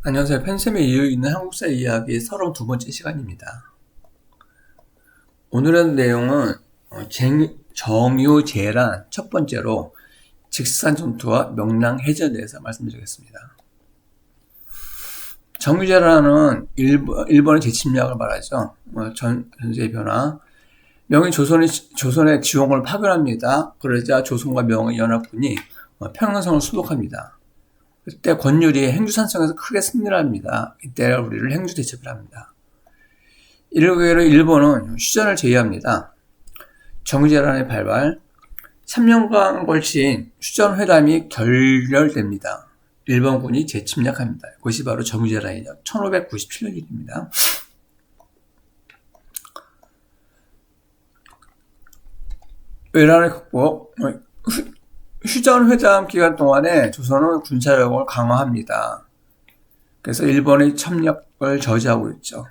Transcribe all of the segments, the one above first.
안녕하세요. 펜셈의 이유 있는 한국사 이야기 32번째 시간입니다. 오늘의 내용은 정유재란 첫 번째로 직산 전투와 명랑 해전에 대해서 말씀드리겠습니다. 정유재란은 일본의 재침략을 말하죠. 전세의 변화. 명이 조선의 지원군을 파견합니다. 그러자 조선과 명의 연합군이 평양성을 수복합니다. 그때 권율이 행주산성에서 크게 승리를 합니다. 이때 우리를 행주대첩을 합니다. 이를 계기로 일본은 휴전을 제의합니다. 정유재란의 발발, 3년간 걸친 휴전회담이 결렬됩니다. 일본군이 재침략합니다. 그것이 바로 정유재란이죠. 1597년 일입니다. 외란의 극복, 휴전회담 기간 동안에 조선은 군사력을 강화합니다. 그래서 일본의 침략을 저지하고 있죠.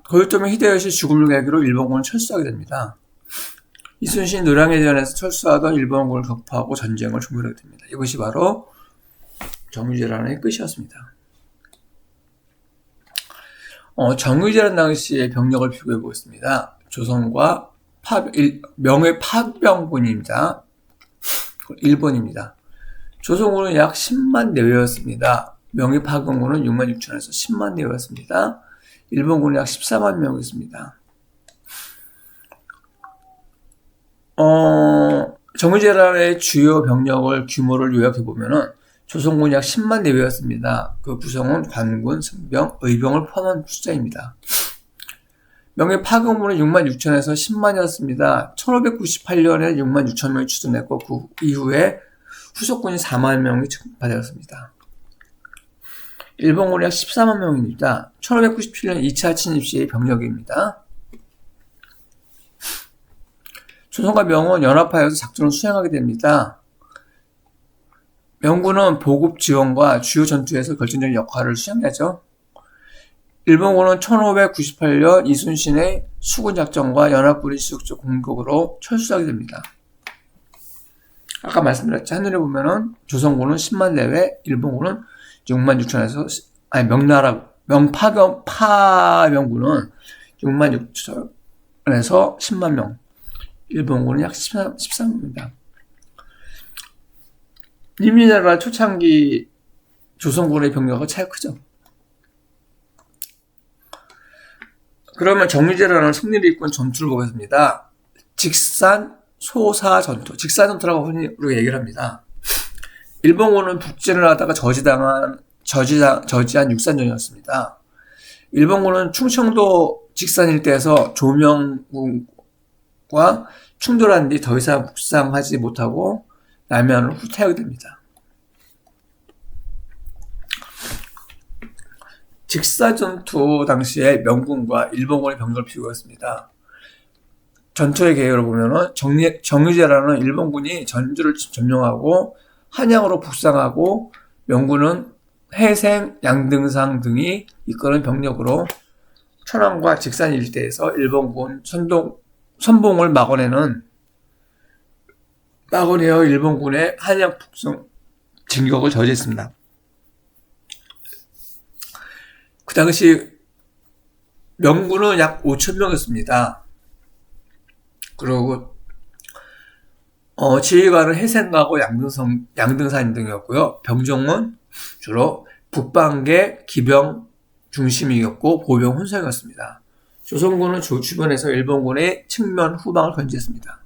고요토미 히데요시 죽음을 계기로 일본군은 철수하게 됩니다. 이순신 노량해전에서 철수하던 일본군을 격파하고 전쟁을 종료하게 됩니다. 이것이 바로 정유재란의 끝이었습니다. 정유재란 당시의 병력을 비교해 보겠습니다. 조선과 명의 파병군입니다. 일본입니다. 조선군은 약 10만 내외였습니다. 명의 파병군은 6만 6천에서 10만 내외였습니다. 일본군은 약 14만 명이었습니다. 정유재란의 주요 병력을 규모를 요약해보면은 조선군이 약 10만 내외였습니다. 그 구성은 관군, 승병, 의병을 포함한 숫자입니다. 명의 파병군은 6만 6천에서 10만이었습니다. 1598년에 6만 6천 명이 추진했고 그 이후에 후속군이 4만 명이 증파되었습니다. 일본군이 약 14만 명입니다. 1597년 2차 침입 시의 병력입니다. 조선과 명은 연합하여서 작전을 수행하게 됩니다. 명군은 보급 지원과 주요 전투에서 결정적인 역할을 수행하죠. 일본군은 1598년 이순신의 수군작전과 연합군의 지속적 공격으로 철수하게 됩니다. 아까 말씀드렸죠. 한눈에 보면은 조선군은 10만 내외, 일본군은 6만 6천에서, 파병군은 6만 6천에서 10만 명, 일본군은 약 13명입니다. 임진왜란 초창기 조선군의 병력은 차이가 크죠. 그러면 정유재란은 승리를 이끈 전투를 보겠습니다. 직산 소사 전투. 직산 전투라고 우리가 얘기를 합니다. 일본군은 북진을 하다가 저지한 육산전이었습니다. 일본군은 충청도 직산 일대에서 조명군과 충돌한 뒤 더 이상 북상하지 못하고 남해안으로 후퇴하게 됩니다. 직사전투 당시에 명군과 일본군의 병력을 비교했습니다. 전투의 계획을 보면은 정유재란은 일본군이 전주를 점령하고 한양으로 북상하고 명군은 해생, 양등상 등이 이끄는 병력으로 천안과 직산 일대에서 일본군 선봉을 막아내어 일본군의 한양 북성 진격을 저지했습니다. 그 당시 명군은 약 5,000명이었습니다. 그리고 지휘관은 해생하고 양등산 등이었고요. 병종은 주로 북방계 기병 중심이었고 보병 혼성이었습니다. 조선군은 주변에서 일본군의 측면 후방을 견제했습니다.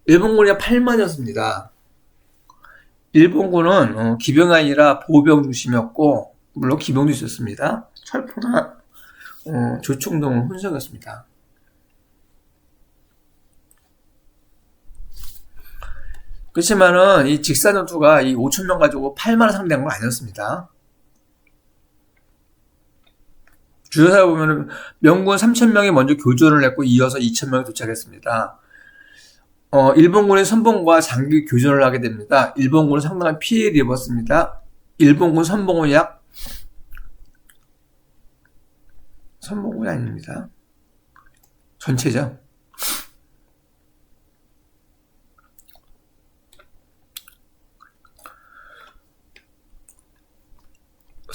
일본군이 8만이었습니다. 일본군은 기병이 아니라 보병 중심이었고 물론 기병도 있었습니다. 철포나 조총 등을 혼성했습니다. 그렇지만은 이 직사 전투가 이 5,000명 가지고 8만을 상대한 건 아니었습니다. 주요사에 보면은 명군 3,000명이 먼저 교전을 했고 이어서 2,000명이 도착했습니다. 일본군의 선봉과 장기 교전을 하게 됩니다. 일본군은 상당한 피해를 입었습니다. 일본군 선봉은 선봉군이 아닙니다. 전체죠.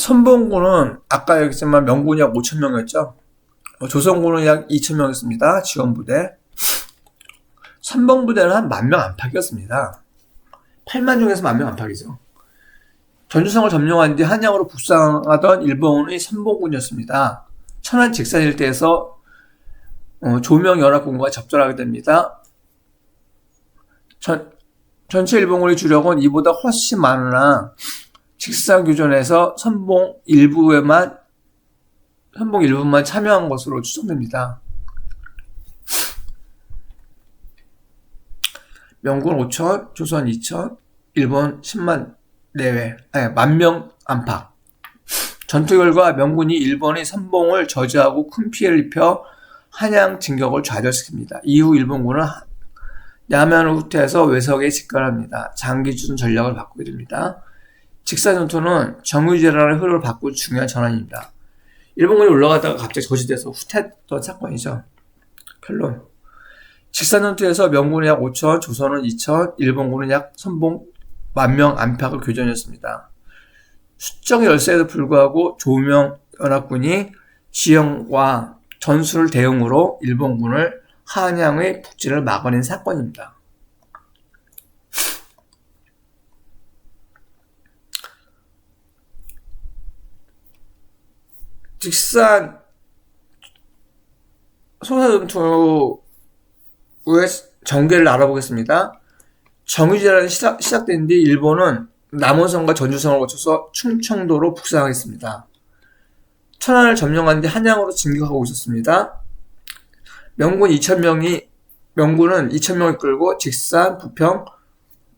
선봉군은 아까 얘기했지만 명군이 약 5,000명이었죠. 조선군은 약 2,000명이었습니다. 지원부대. 선봉부대는 한 10,000명 안팎이었습니다. 8만 중에서 10,000명 안팎이죠. 전주성을 점령한 뒤 한양으로 북상하던 일본의 선봉군이었습니다. 천안 직산 일대에서 조명연합군과 접전하게 됩니다. 전체 일본군의 주력은 이보다 훨씬 많으나 직산 교전에서 선봉 일부만 참여한 것으로 추정됩니다. 명군 5,000, 조선 2,000, 일본 10만 내외, 10,000명 안팎. 전투 결과 명군이 일본의 선봉을 저지하고 큰 피해를 입혀 한양 진격을 좌절시킵니다. 이후 일본군은 야만을 후퇴해서 외석에 집결합니다. 장기준 전략을 바꾸게 됩니다. 직사 전투는 정유재라는 흐름을 바꾼 중요한 전환입니다. 일본군이 올라가다가 갑자기 저지돼서 후퇴했던 사건이죠. 결론. 직사 전투에서 명군이 약 5,000, 조선은 2,000, 일본군은 약 선봉 10,000명 안팎의 교전이었습니다. 수적 열세에도 불구하고 조명 연합군이 지형과 전술을 대응으로 일본군을 한양의 북진을 막아낸 사건입니다. 직산 소사전투의 전개를 알아보겠습니다. 정유재란이 시작된 뒤 일본은 남원성과 전주성을 거쳐서 충청도로 북상하겠습니다. 천안을 점령한 뒤 한양으로 진격하고 있었습니다. 명군은 2,000명을 끌고 직산, 부평,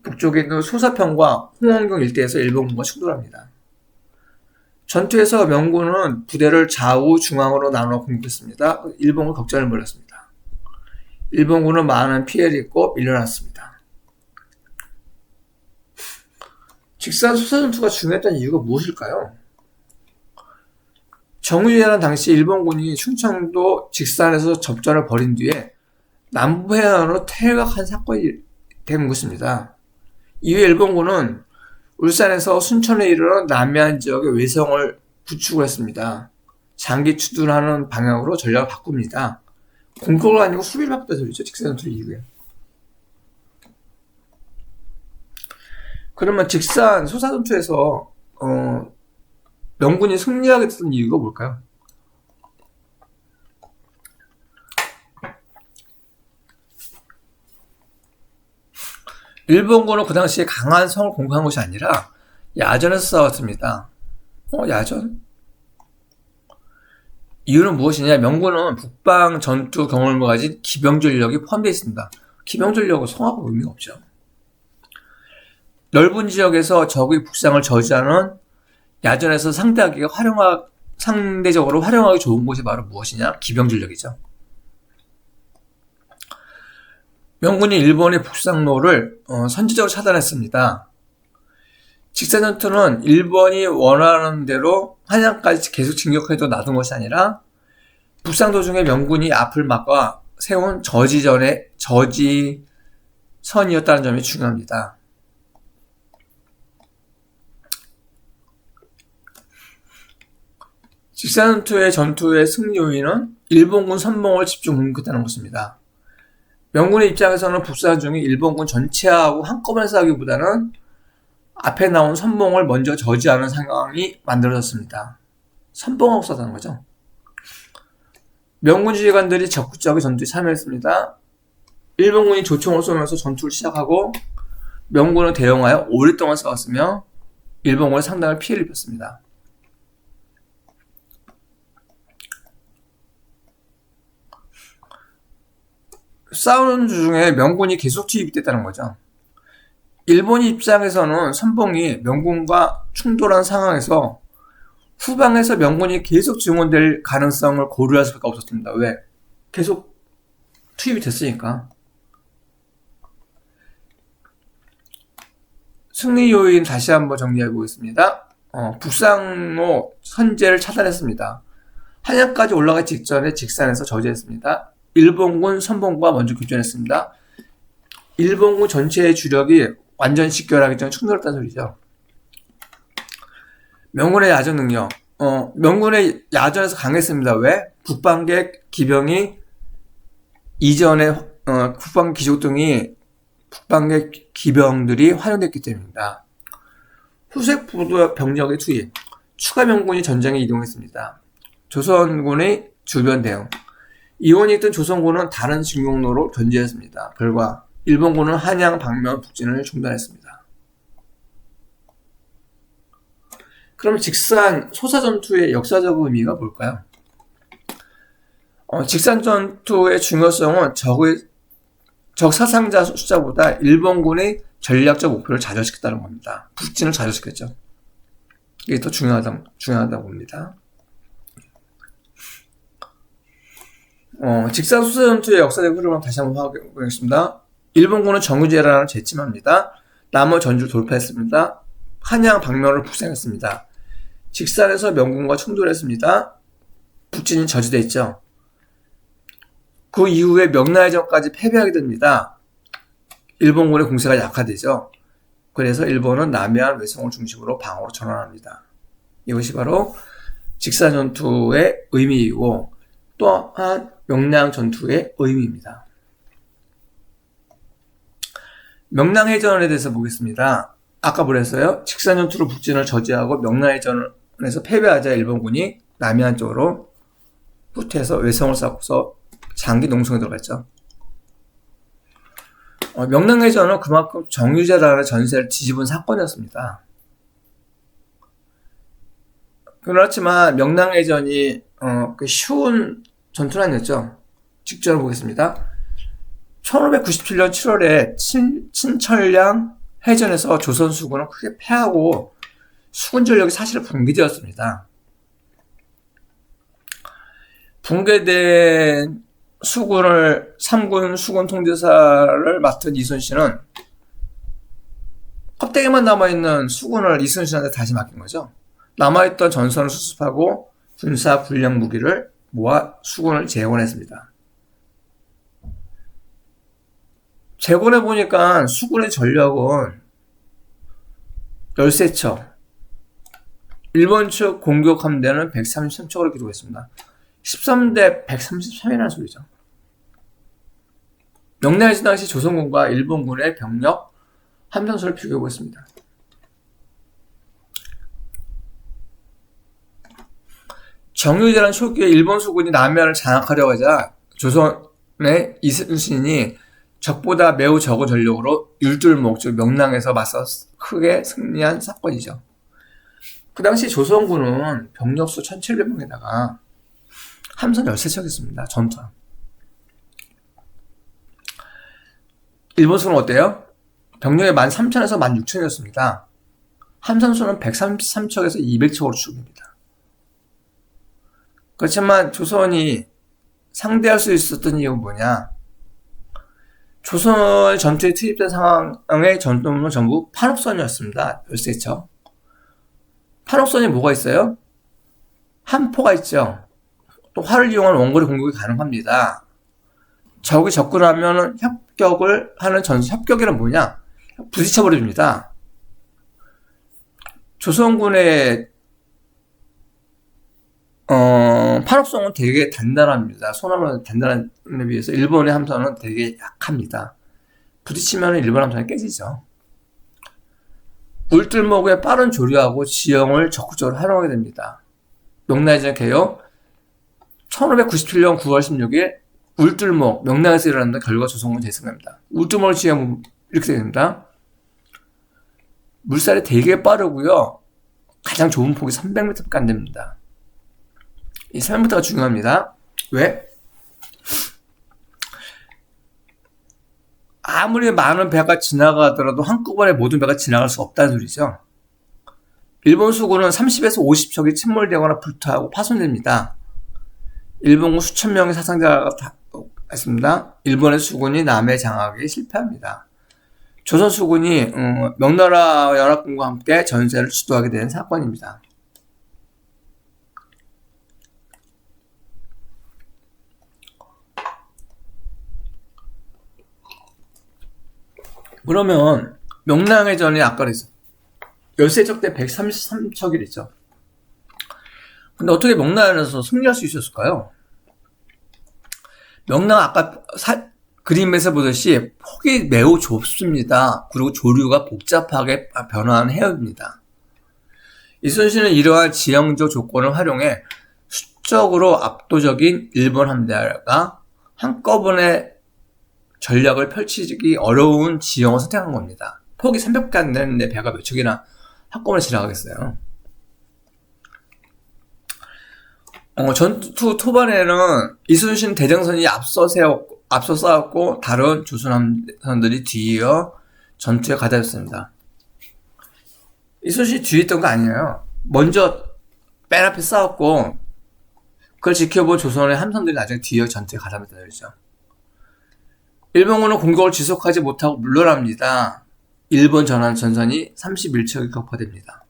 북쪽에 있는 소사평과 홍원경 일대에서 일본군과 충돌합니다. 전투에서 명군은 부대를 좌우, 중앙으로 나눠 공격했습니다. 일본군 격전을 벌였습니다. 일본군은 많은 피해를 입고 밀려났습니다. 직산 소사전투가 중요했던 이유가 무엇일까요? 정유재란 당시 일본군이 충청도 직산에서 접전을 벌인 뒤에 남부 해안으로 퇴각한 사건이 된 것입니다. 이후 일본군은 울산에서 순천에 이르러 남해안 지역에 외성을 구축을 했습니다. 장기 추둔하는 방향으로 전략을 바꿉니다. 공격을 아니고 수비를 바꿨다 소리죠. 직산전투 이후에. 그러면 직산 소사전투에서 명군이 승리하게 됐던 이유가 뭘까요? 일본군은 그 당시에 강한 성을 공격한 것이 아니라 야전에서 싸웠습니다. 야전? 이유는 무엇이냐? 명군은 북방 전투 경험을 가진 기병전력이 포함되어 있습니다. 기병전력은 성하고 의미가 없죠. 넓은 지역에서 적의 북상을 저지하는 야전에서 상대적으로 활용하기 좋은 곳이 바로 무엇이냐? 기병전력이죠. 명군이 일본의 북상로를 선제적으로 차단했습니다. 직사전투는 일본이 원하는 대로 한양까지 계속 진격해도 놔둔 것이 아니라 북상 도중에 명군이 앞을 막아 세운 저지선이었다는 점이 중요합니다. 직사전투의 전투의 승리 요인은 일본군 선봉을 집중 공격했다는 것입니다. 명군의 입장에서는 북상 중에 일본군 전체하고 한꺼번에 싸우기보다는 앞에 나온 선봉을 먼저 저지하는 상황이 만들어졌습니다. 선봉하고 싸우는 거죠. 명군 지휘관들이 적극적인 전투에 참여했습니다. 일본군이 조총을 쏘면서 전투를 시작하고 명군을 대응하여 오랫동안 싸웠으며 일본군은 상당히 피해를 입혔습니다. 싸우는 중에 명군이 계속 투입됐다는 거죠. 일본 입장에서는 선봉이 명군과 충돌한 상황에서 후방에서 명군이 계속 증원될 가능성을 고려할 수밖에 없었습니다. 왜? 계속 투입이 됐으니까. 승리 요인 다시 한번 정리해 보겠습니다. 북상로 선제를 차단했습니다. 한양까지 올라가기 직전에 직산에서 저지했습니다. 일본군 선봉과 먼저 교전했습니다. 일본군 전체의 주력이 완전 직결하기 전에 충돌했다는 소리죠. 명군의 야전 능력. 명군의 야전에서 강했습니다. 왜? 북방계 기병이 이전에 북방 기조 등이 북방계 기병들이 활용됐기 때문입니다. 후색 부도 병력의 투입. 추가 명군이 전장에 이동했습니다. 조선군의 주변 대응. 이원이 있던 조선군은 다른 진공로로 견제했습니다. 결과 일본군은 한양 방면 북진을 중단했습니다. 그럼 직산 소사 전투의 역사적 의미가 뭘까요? 직산 전투의 중요성은 적 사상자 숫자보다 일본군의 전략적 목표를 좌절시켰다는 겁니다. 북진을 좌절시켰죠. 이게 더 중요하다고 봅니다. 직산 소사 전투의 역사적 흐름을 다시 한번 확인해보겠습니다. 일본군은 정유재라는 재침합니다. 남원 전주를 돌파했습니다. 한양 방면을 북상했습니다. 직산에서 명군과 충돌했습니다. 북진이 저지돼 있죠. 그 이후에 명나해전까지 패배하게 됩니다. 일본군의 공세가 약화되죠. 그래서 일본은 남해안 외성을 중심으로 방어로 전환합니다. 이것이 바로 직산 전투의 의미이고 또한 명량 전투의 의미입니다. 명량해전에 대해서 보겠습니다. 아까 뭐랬어요? 직산 전투로 북진을 저지하고 명량해전에서 패배하자 일본군이 남해안 쪽으로 후퇴해서 외성을 쌓고서 장기 농성에 들어갔죠. 명량해전은 그만큼 정유재라는 전세를 뒤집은 사건이었습니다. 그렇지만 명량해전이 쉬운 전투는 아니었죠. 직전을 보겠습니다. 1597년 7월에 친철량 해전에서 조선 수군은 크게 패하고 수군 전력이 사실 붕괴되었습니다. 붕괴된 수군을 3군 수군 통제사를 맡은 이순신은 껍데기만 남아있는 수군을 이순신한테 다시 맡긴 거죠. 남아있던 전선을 수습하고 군사 군량 무기를 모아 수군을 재건했습니다. 재건해보니까 수군의 전력은 13척, 일본 측 공격 함대는 133척으로 기록했습니다. 13대 133이라는 소리죠. 명량해전 당시 조선군과 일본군의 병력 함정수를 비교해보겠습니다. 정유재라는 초기에 일본 수군이 남해안을 장악하려고 하자 조선의 이순신이 적보다 매우 적은 전력으로 율둘목, 즉 명량에서 맞서 크게 승리한 사건이죠. 그 당시 조선군은 병력수 1700명에다가 함선 13척 있습니다. 전투함. 일본 수는 어때요? 병력이 13,000에서 16,000이었습니다. 함선수는 133척에서 200척으로 추정됩니다. 그렇지만 조선이 상대할 수 있었던 이유는 뭐냐? 조선 전투에 투입된 상황의 전투는 전부 판옥선이었습니다. 13척. 판옥선이 뭐가 있어요? 함포가 있죠. 또 활을 이용한 원거리 공격이 가능합니다. 적이 접근하면 협격을 하는 협격이란 뭐냐? 부딪혀버립니다. 조선군의 판옥선은 되게 단단합니다. 소나무는 단단한 데 비해서 일본의 함선은 되게 약합니다. 부딪히면 일본 함선이 깨지죠. 울들목의 빠른 조류하고 지형을 적극적으로 활용하게 됩니다. 명나해전 개요 1597년 9월 16일 울들목 명량에서 일어났던 결과 조선군 대승합니다. 울들목을 지으면 이렇게 됩니다. 물살이 되게 빠르고요. 가장 좁은 폭이 300m밖에 안 됩니다. 이 300m가 중요합니다. 왜? 아무리 많은 배가 지나가더라도 한꺼번에 모든 배가 지나갈 수 없다는 소리죠. 일본 수군은 30에서 50척이 침몰되거나 불타고 파손됩니다. 일본군 수천 명의 사상자가 있습니다. 일본의 수군이 남해 장악에 실패합니다. 조선 수군이 명나라 연합군과 함께 전세를 주도하게 된 사건입니다. 그러면 명량해전이 아까 그랬어. 13척 대 133척이랬죠. 근데 어떻게 명나라에서 승리할 수 있었을까요? 명나라 아까 그림에서 보듯이 폭이 매우 좁습니다. 그리고 조류가 복잡하게 변화하는 해협입니다. 이순신은 이러한 지형적 조건을 활용해 수적으로 압도적인 일본 함대가 한꺼번에 전략을 펼치기 어려운 지형을 선택한 겁니다. 폭이 300개 안 되는데 배가 몇 척이나 한꺼번에 지나가겠어요. 전투 초반에는 이순신 대장선이 앞서 싸웠고 다른 조선 함선들이 뒤이어 전투에 가담했습니다. 이순신이 뒤에 있던 거 아니에요. 먼저 맨 앞에 싸웠고 그걸 지켜본 조선의 함선들이 나중에 뒤이어 전투에 가담했다는 얘기죠. 일본군은 공격을 지속하지 못하고 물러납니다. 일본 전선이 31척이 격파됩니다.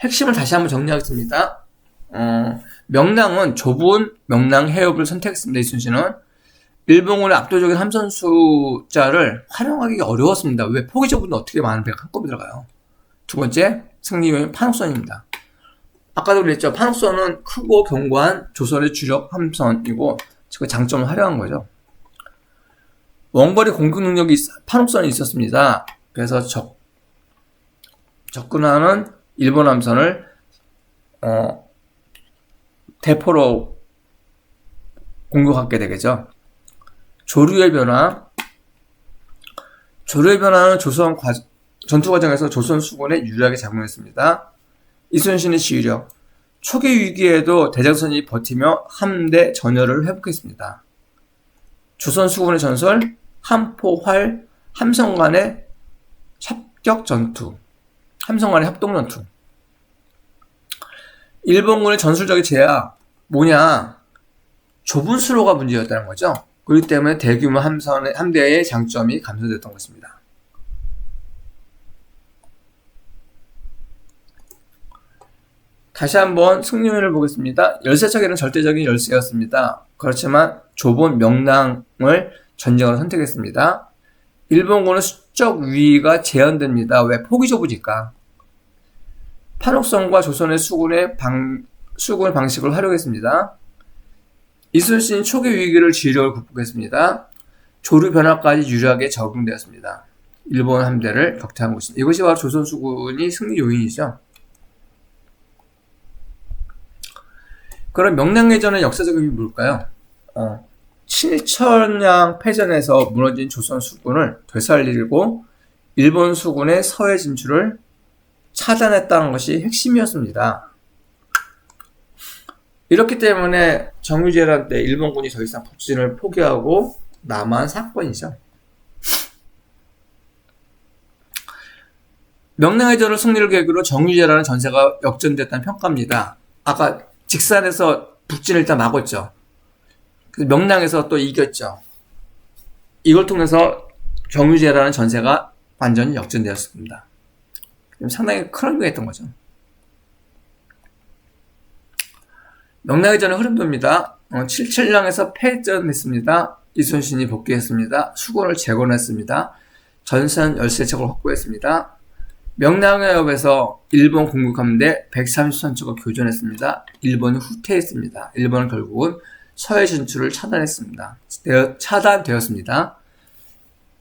핵심을 다시 한번 정리하겠습니다. 명랑은 좁은 명랑 해협을 선택했습니다. 이순신은 일본군의 압도적인 함선 숫자를 활용하기 어려웠습니다. 왜? 폭이 좁은데 어떻게 많은 배가 한꺼번에 들어가요? 두 번째, 승리 요인은 판옥선입니다. 아까도 그랬죠. 판옥선은 크고 견고한 조선의 주력 함선이고 그 장점을 활용한 거죠. 원거리 공격 능력이 판옥선이 있었습니다. 그래서 접근하는 일본 함선을 대포로 공격하게 되겠죠. 조류의 변화는 전투 과정에서 조선 수군에 유리하게 작용했습니다. 이순신의 지휘력, 초기 위기에도 대장선이 버티며 함대 전열을 회복했습니다. 조선 수군의 전설, 함포, 활, 함성 간의 협동 전투. 일본군의 전술적인 제약, 뭐냐? 좁은 수로가 문제였다는 거죠. 그렇기 때문에 대규모 함대의 장점이 감소됐던 것입니다. 다시 한번 승리를 보겠습니다. 열세척에는 절대적인 열세였습니다. 그렇지만 좁은 명랑을 전쟁으로 선택했습니다. 일본군은 수적 위기가 제한됩니다. 왜? 폭이 좁으니까. 판옥선과 조선의 수군 방식을 활용했습니다. 이순신 초기 위기를 지휘력을 극복했습니다. 조류 변화까지 유리하게 적응되었습니다. 일본 함대를 격퇴한 것입니다. 이것이 바로 조선 수군이 승리 요인이죠. 그럼 명량해전의 역사적 의미는 뭘까요? 칠천량 패전에서 무너진 조선 수군을 되살리고 일본 수군의 서해 진출을 차단했다는 것이 핵심이었습니다. 이렇기 때문에 정유재란 때 일본군이 더 이상 북진을 포기하고 남한 사건이죠. 명량해전을 승리를 계기로 정유재라는 전세가 역전됐다는 평가입니다. 아까 직산에서 북진을 일단 막았죠. 명량에서 또 이겼죠. 이걸 통해서 정유재라는 전세가 완전히 역전되었습니다. 상당히 큰 의미가 있던 거죠. 명량해전의 흐름도입니다. 칠천량에서 패전했습니다. 이순신이 복귀했습니다. 수군을 재건했습니다. 전선 열세척을 확보했습니다. 명량해협에서 일본 공격함대 130선초가 교전했습니다. 일본이 후퇴했습니다. 일본은 결국은 서해 진출을 차단되었습니다.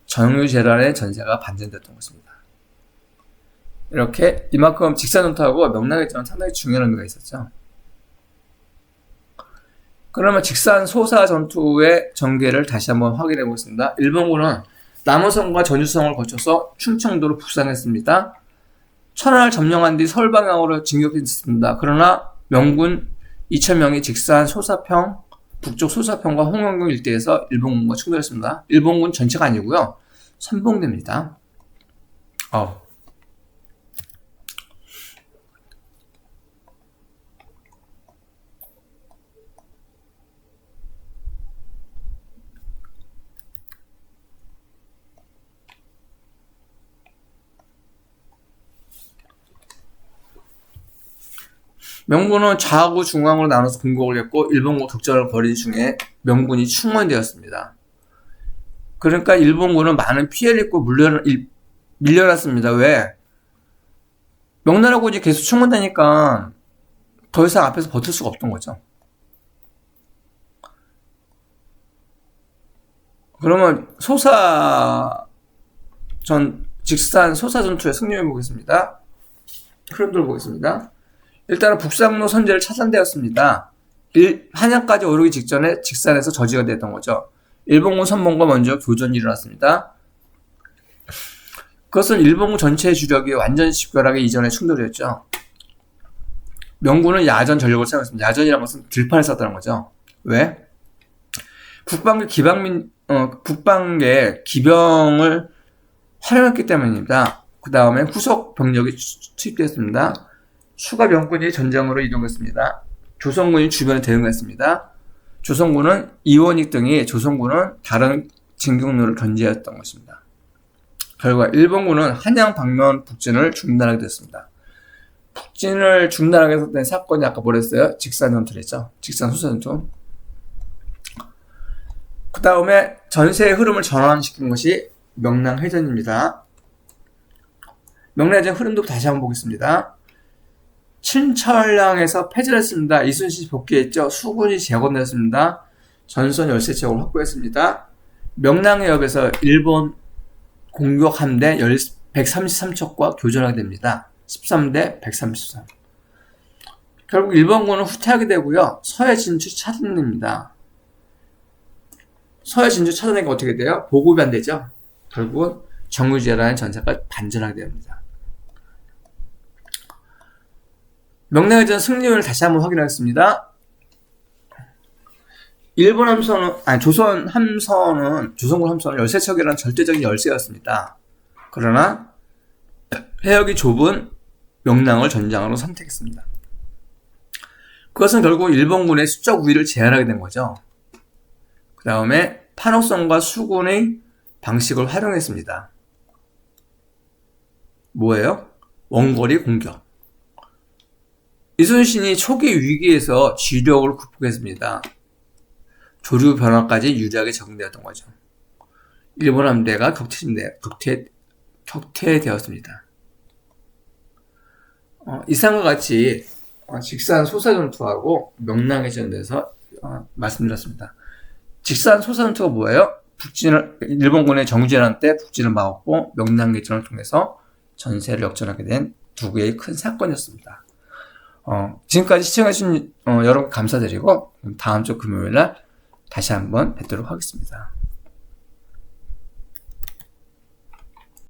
정유재란의 전세가 반전됐던 것입니다. 이렇게 이만큼 직사전투하고 명량해전은 상당히 중요한 의미가 있었죠. 그러면 직산 소사 전투의 전개를 다시 한번 확인해 보겠습니다. 일본군은 남원성과 전유성을 거쳐서 충청도로 북상했습니다. 천안을 점령한 뒤 서울 방향으로 진격했습니다. 그러나 명군 2,000명이 직산 소사평, 북쪽 소사평과 홍영경 일대에서 일본군과 충돌했습니다. 일본군 전체가 아니고요. 선봉대입니다. 명군은 좌하고 중앙으로 나눠서 공격을 했고 일본군 격전을 벌인 중에 명군이 충원되었습니다. 그러니까 일본군은 많은 피해를 입고 밀려났습니다. 왜? 명나라 군이 계속 충원되니까 더 이상 앞에서 버틸 수가 없던 거죠. 그러면 직산 소사 전투에 승리해 보겠습니다. 흐름들 보겠습니다. 일단은 북상로 선제를 차단되었습니다. 한양까지 오르기 직전에 직산에서 저지가 됐던 거죠. 일본군 선봉과 먼저 교전이 일어났습니다. 그것은 일본군 전체의 주력이 완전 집결하기 이전의 충돌이었죠. 명군은 야전 전력을 사용했습니다. 야전이라는 것은 들판을 쐈다는 거죠. 왜? 북방계 기병을 활용했기 때문입니다. 그 다음에 후속 병력이 투입되었습니다. 추가 병군이 전장으로 이동했습니다. 조선군이 주변에 대응했습니다. 조선군은 이원익 등이 조선군은 다른 진격로를 견제했던 것입니다. 결과 일본군은 한양 방면 북진을 중단하게 됐습니다. 북진을 중단하게 된 사건이 아까 뭐랬어요? 직산 전투를 했죠. 직산 소사 전투. 그 다음에 전세의 흐름을 전환시킨 것이 명랑해전입니다. 명랑해전 흐름도 다시 한번 보겠습니다. 친철량에서 패전을 했습니다. 이순신이 복귀했죠. 수군이 재건되었습니다. 전선 열세 지역을 확보했습니다. 명랑해협에서 일본 공격 함대 133척과 교전하게 됩니다. 13대 133. 결국 일본군은 후퇴하게 되고요. 서해 진출 차단됩니다. 서해 진출 차단되니까 어떻게 돼요? 보급이 안 되죠. 결국은 정유재라는 전사가 반전하게 됩니다. 명랑해전 승리를 다시 한번 확인하겠습니다. 조선군 함선은 13척이라는 절대적인 열세였습니다. 그러나 해역이 좁은 명랑을 전장으로 선택했습니다. 그것은 결국 일본군의 수적 우위를 제한하게 된 거죠. 그 다음에 판옥선과 수군의 방식을 활용했습니다. 뭐예요? 원거리 공격. 이순신이 초기 위기에서 지력을 극복했습니다. 조류 변화까지 유리하게 적응되었던 거죠. 일본 함대가 격퇴되었습니다. 이상과 같이 직산 소사 전투하고 명랑해전에 대해서 말씀드렸습니다. 직산 소사 전투가 뭐예요? 일본군의 정주행한 때 북진을 막았고 명랑해전을 통해서 전세를 역전하게 된 두 개의 큰 사건이었습니다. 지금까지 시청해주신 여러분 감사드리고 다음 주 금요일날 다시 한번 뵙도록 하겠습니다.